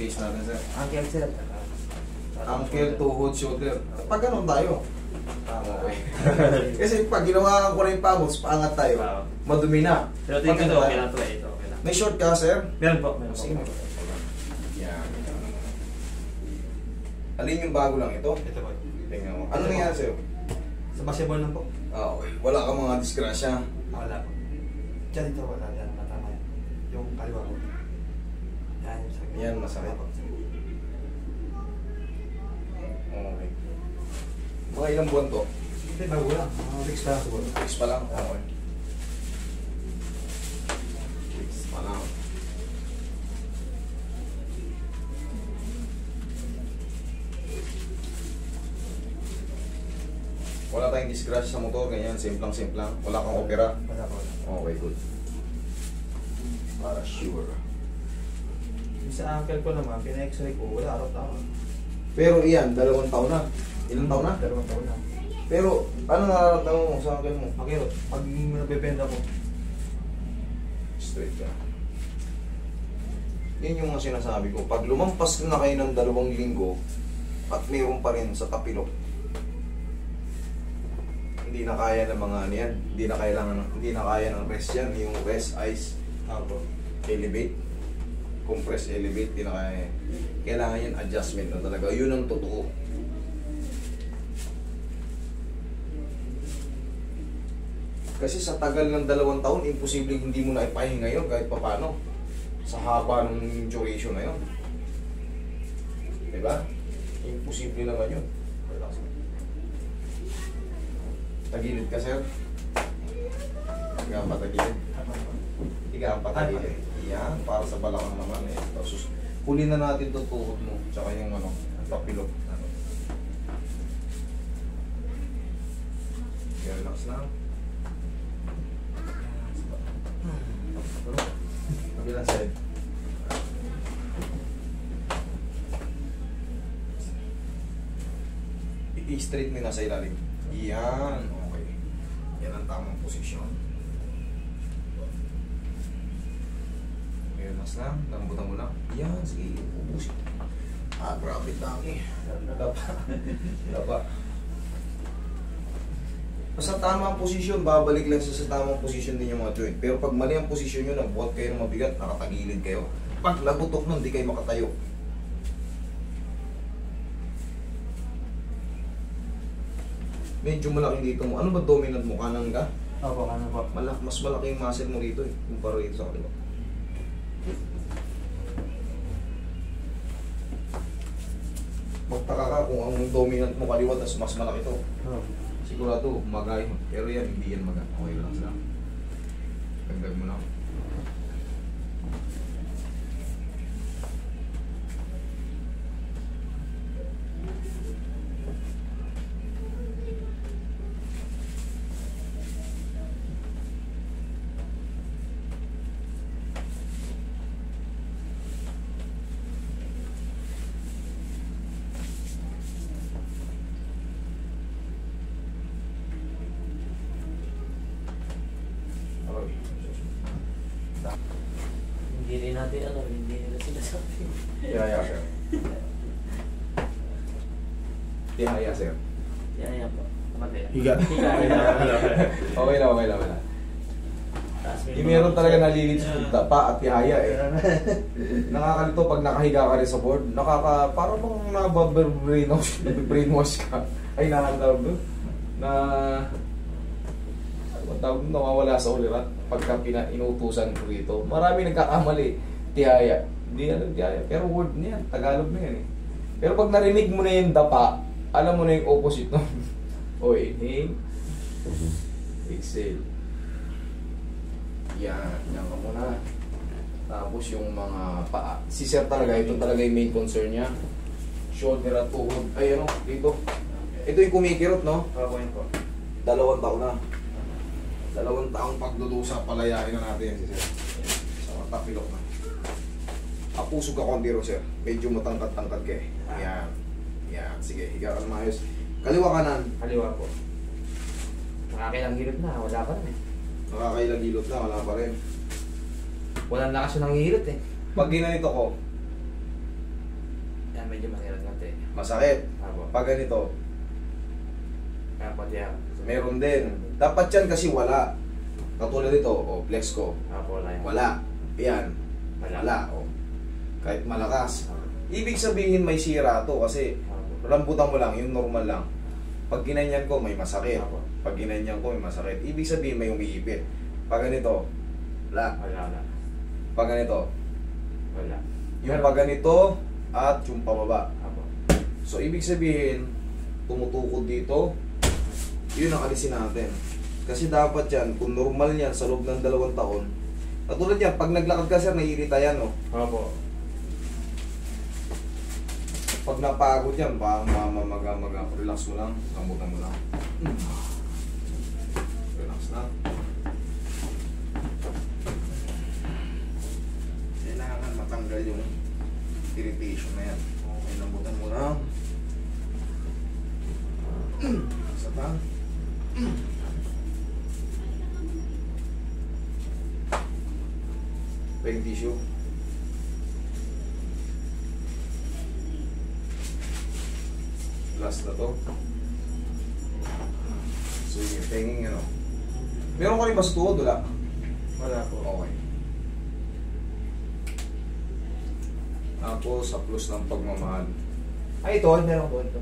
case natin, sir. Uncle sir. Ankle, tuhod, shoulder. Pag ganun tayo. Okay. Kasi pag ginawa ko na yung pamos, paangat tayo. Madumi na. Pero ito ito, okay lang ito. Ito, okay lang. May short ka, sir? Meron po, meron po. Sige. Yan. Alin yung bago lang ito? Ito po. Tingnan mo. Ano nangyari sa'yo? Sa basketball lang po. Ah, okay. Wala kang mga disgrasya. Wala po. Diyan ito, wala. Yan, matama yan. Yung kaliwa ko. Yan, yung sakit. Yan, masakit. Okay. Mga ilang buwan to? Hindi, bago lang. Mga weeks pa lang siguro. Weeks pa lang? Okay. Weeks pa lang. Wala tayong disgrasya sa motor, ganyan, simplang-simplang. Wala kang opera. Wala po. Okay, good. Para sure. Yung sa uncle ko naman, pina-x-ray ko, wala araw tao. Pero iyan, 2 taon na. Ilang taon na? 2 taon na. Pero, ano nararamdaman mo sa akin mo? Makirot, pag nabibenda ko, Straight ka. Yan yung mga sinasabi ko. Pag lumampas na kayo ng 2 linggo at mayroon pa rin sa tapilok, hindi na kaya ng mga ano yan. Hindi na kaya ng rest yan. Yung rest, ice, elevate, compress, elevate, hindi na kaya. Kailangan yan adjustment na talaga. Yun ang totoo. Kasi sa tagal ng 2 taon, imposible hindi mo na ipahinga yun kahit papano. Sa haba ng duration na yun. Diba? Imposible naman yun. Relax. Tagilid ka, sir. Hindi ka patagilid. Hindi ka patagilid. Yan, para sa balakang naman eh. Tapos, huli na natin itong tuhod mo. Tsaka yung ano, papilok. Ano. Okay, relax lang. Kabilang side. I-straight mo na sa ilalim. Yan. Okay. Yan ang tamang posisyon. Okay, mas lang. Lambutan mo lang. Yan. Sige. Ubusin. Ah, grabe dami. Laba. Basta tamang posisyon, babalik lang sa tamang posisyon din yung mga joint. Pero pag mali ang posisyon nyo, nagbuhat kayo ng mabigat, nakatagilid kayo. Pag labutok nun, di kayo makatayo. Medyo malaki dito mo. Ano ba dominant mo? Kanan ka? Opo, kanan po. Mas malaki yung muscle mo rito eh. Kumpara rito sa kaliwa. Magtaka ka kung ang dominant mo kaliwa, tas mas malaki to. Sigurado, magay. Pero yan, hindi yan maga. Okay lang sila. Dagdag mo na. Hindi rin natin hindi nila sinasabi. Tihaya, sir. Tihaya, sir. Yan po. Kapatid. Higa. Okay na, okay na. Yung meron talaga nalilit sa dapa at tihaya eh. Nakakalito pag nakahiga ka rin sa board. Parang bang nababrainwash ka. Ay, nakakatawag doon. Tawag nawawala sa ulirat pagka inutusan ko rito. Marami nagkakamali. Tihaya. Hindi na tihaya. Pero word niya. Tagalog na yan eh. Pero pag narinig mo na yung dapa, alam mo na yung opposite nun. O, inhale. Exhale. Yan. Yan ka muna. Tapos yung mga paa. Si sir talaga, ito talaga yung main concern niya. Shoulder at tuhod. Ay ano, dito. Ito yung kumikirot, no? Opo, yun po. 2 taon na. 2 taong pagdudusa, palayain na natin yan si sir. Sa matapilok na. Apusog ka konti ro sir. Medyo matangkad-tangkad ka eh. Yan. Yan. Sige, higa ka na maayos. Kaliwa kanan. Kaliwa po. Nakakailang hilot na, wala pa rin eh. Nakakailang hilot na, wala pa rin. Walang lakas yung nanghihilot eh. Pag ginanito ko, medyo mahirap natin. Masakit. Apo. Pag ganito, Kaya pati ako. meron din. Dapat yan kasi wala. Katulad dito, flex ko. Apo, wala yan. Wala. Yan. Wala. Wala. Kahit malakas. Apo. Ibig sabihin may sira to kasi Apo. rambutan mo lang, yung normal lang. Pag ginanyan ko, may masakit. Apo. Pag ginanyan ko, may masakit. Ibig sabihin may umiipit. Pag ganito, wala. Wala. Pag ganito, Wala. yung pag ganito at yung pababa. Apo. So, ibig sabihin, tumutukod dito, yun ang alisin natin. Kasi dapat yan, kung normal yan sa loob ng 2 taon, katulad yan, pag naglakad ka sir, naiirita yan, no? Apo. Pag napagod yan, relax mo lang, lambutan mo lang. Relax na. Kailangan matanggal yung irritation na yan. Okay, lambutan mo lang. Isa pa. Peng tissue. Last na to. So yung hanging ano. Meron ka rin ba sa tuhod? Wala? Wala po. Okay. Tapos sa plus ng pagmamahal. Ay, ito. Meron po. Ito.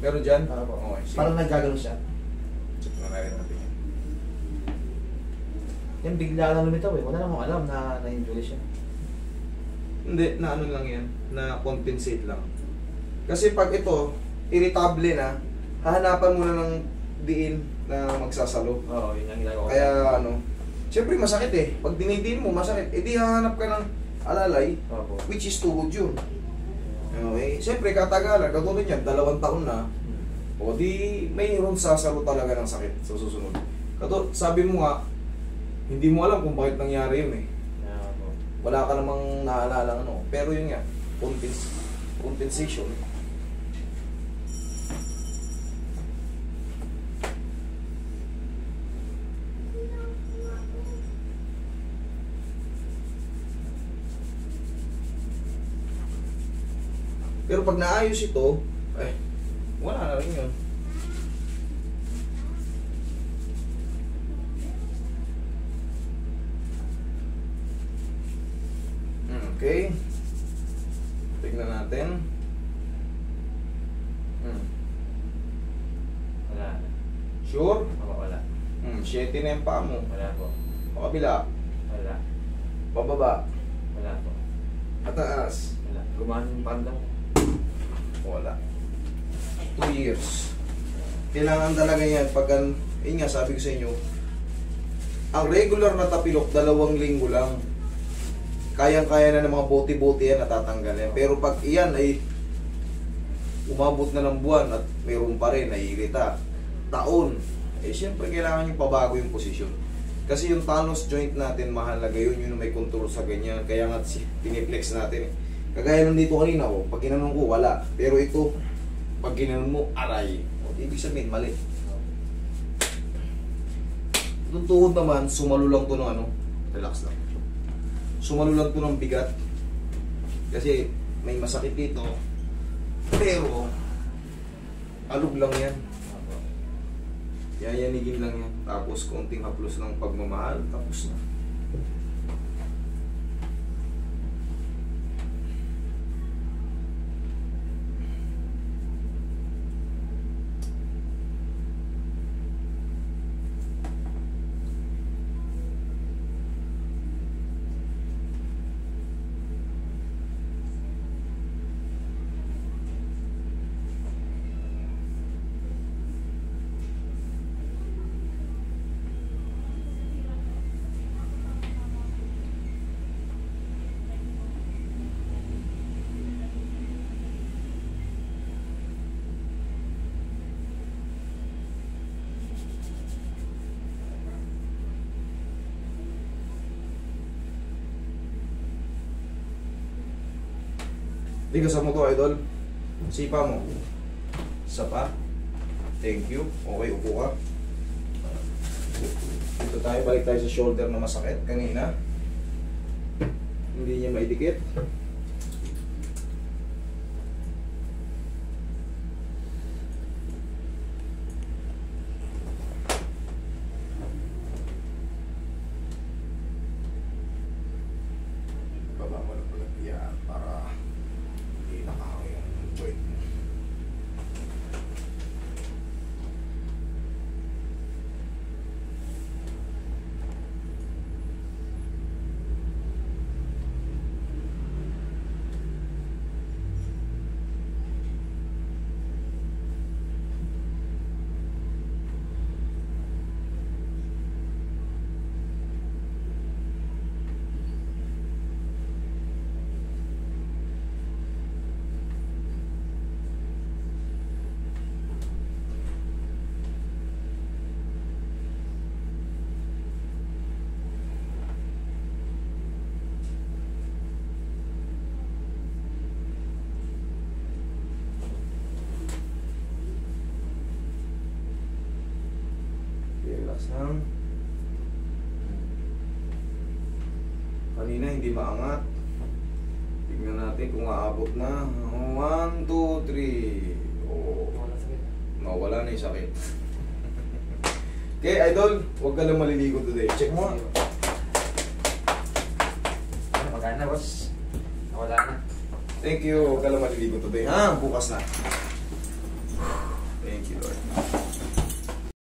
Meron dyan? Apo. Okay. Sige. Parang nagagano siya. Check na rin natin yan. Yan, bigla lang lumitaw eh. Wala namang alam na na-injury siya. Hindi, na ano lang yan. Na compensate lang. Kasi pag ito, irritable na, hahanapan mo na ng diin na magsasalo. Oo, yun ang ginagawa. Kaya ano, siyempre masakit eh. Pag dinidiin mo, masakit. Eh di hahanap ka ng alalay, Opo. which is tuhod yun. Okay? Siyempre katagalan, katulad yan, 2 taon na, o di mayroon sasalo talaga ng sakit sa susunod. Sabi mo nga, hindi mo alam kung bakit nangyari yun eh. Opo. Wala ka namang naalala ano. Pero yun nga, compensation. Pero pag naayos ito, wala na rin yun. Okay. Tignan natin. Wala. Sure? Opo, wala. 7 na yung paa mo. Wala po. Pakabila. Wala. Pababa. Wala po. Pataas. Wala. Gumaan yung pandang. Wala. 2 years. Kailangan talaga yan pag, yun nga sabi ko sa inyo, ang regular na tapilok, 2 linggo lang. Kayang-kaya na ng mga bote-bote yan, natatanggal yan. Pero pag iyan ay umabot na ng buwan at mayroon pa rin, naiirita, taon, siyempre kailangan yung pabago yung posisyon. Kasi yung talus joint natin, mahalaga yun, yun may control sa ganyan. Kaya nga piniplex natin eh. Kagaya nung dito kanina, pag ginanong ko, wala. Pero ito, pag ginanong mo, aray. Ibig sabihin, mali. Itong tuhod naman, sumalo lang to ng ano, relax lang. Sumalo lang to ng bigat. Kasi may masakit dito. Pero, alog lang yan. Yayanigin lang yan. Tapos, konting haplos ng pagmamahal, tapos na. Tigasan mo to, idol. Sipa mo. Isa pa. Thank you. Okay, upo ka. Dito tayo, balik tayo sa shoulder na masakit kanina. Hindi niya maidikit. Relax lang. Kanina hindi maangat. Tignan natin kung aabot na. 1, 2, 3. Oh, Wala sakit. mawala na yung sakit. Okay, idol, huwag ka lang maliligo today. Check mo. Ano, magana boss? Nawala na. Thank you. Huwag ka lang maliligo today. Ha? Bukas na.